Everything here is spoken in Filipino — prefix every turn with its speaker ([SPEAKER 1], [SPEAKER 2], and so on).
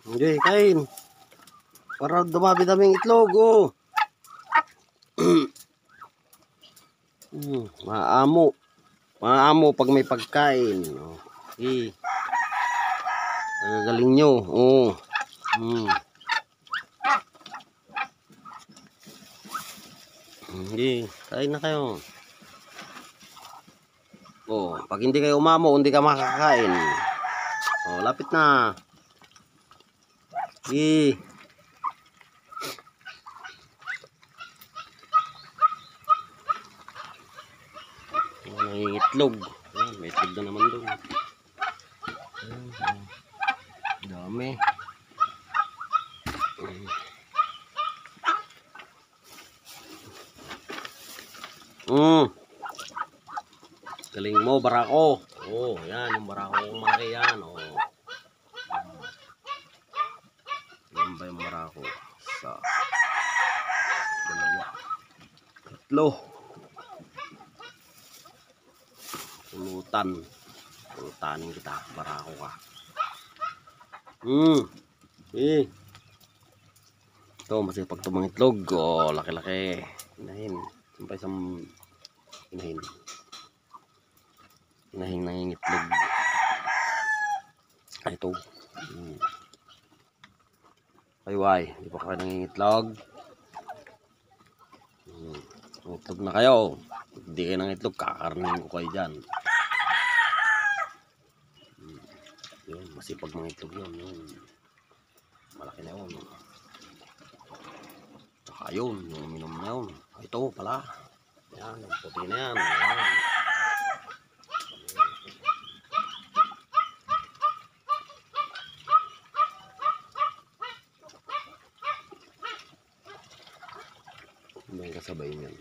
[SPEAKER 1] Hindi, kain. Para dumami-daming itlog, oh. Maamo. Maamo pag may pagkain. Okay. Galing nyo. Oh. Hindi, kain na kayo. Oh, pag hindi kayo umamo, hindi ka makakain. Oh, lapit na. Sige. Nangingitlog. May itlog na naman doon. Dami. Galing mo, barako. Oh, yan, yung barako kong malaki yan. Oh. Yan ba yung barako? Isa. Dalawa. Tatlo. Pulutan. Pulutanin kita. Barako ka. Ito, masipag ito mga itlog. Oh, laki-laki. Inahin. Sampai isang inahin. Inahin nangingitlog. Ito. Ayway, hindi pa kayo nangingitlog. Itlog na kayo. Hindi kayo nangitlog, kakarnin ko kayo dyan. Yun, masipag mga itlog yun. Malaki na yun. Saka yun, yung uminom na yun. Ito pala. Yan, yung puti na yan. Yan. May kasabay niyan.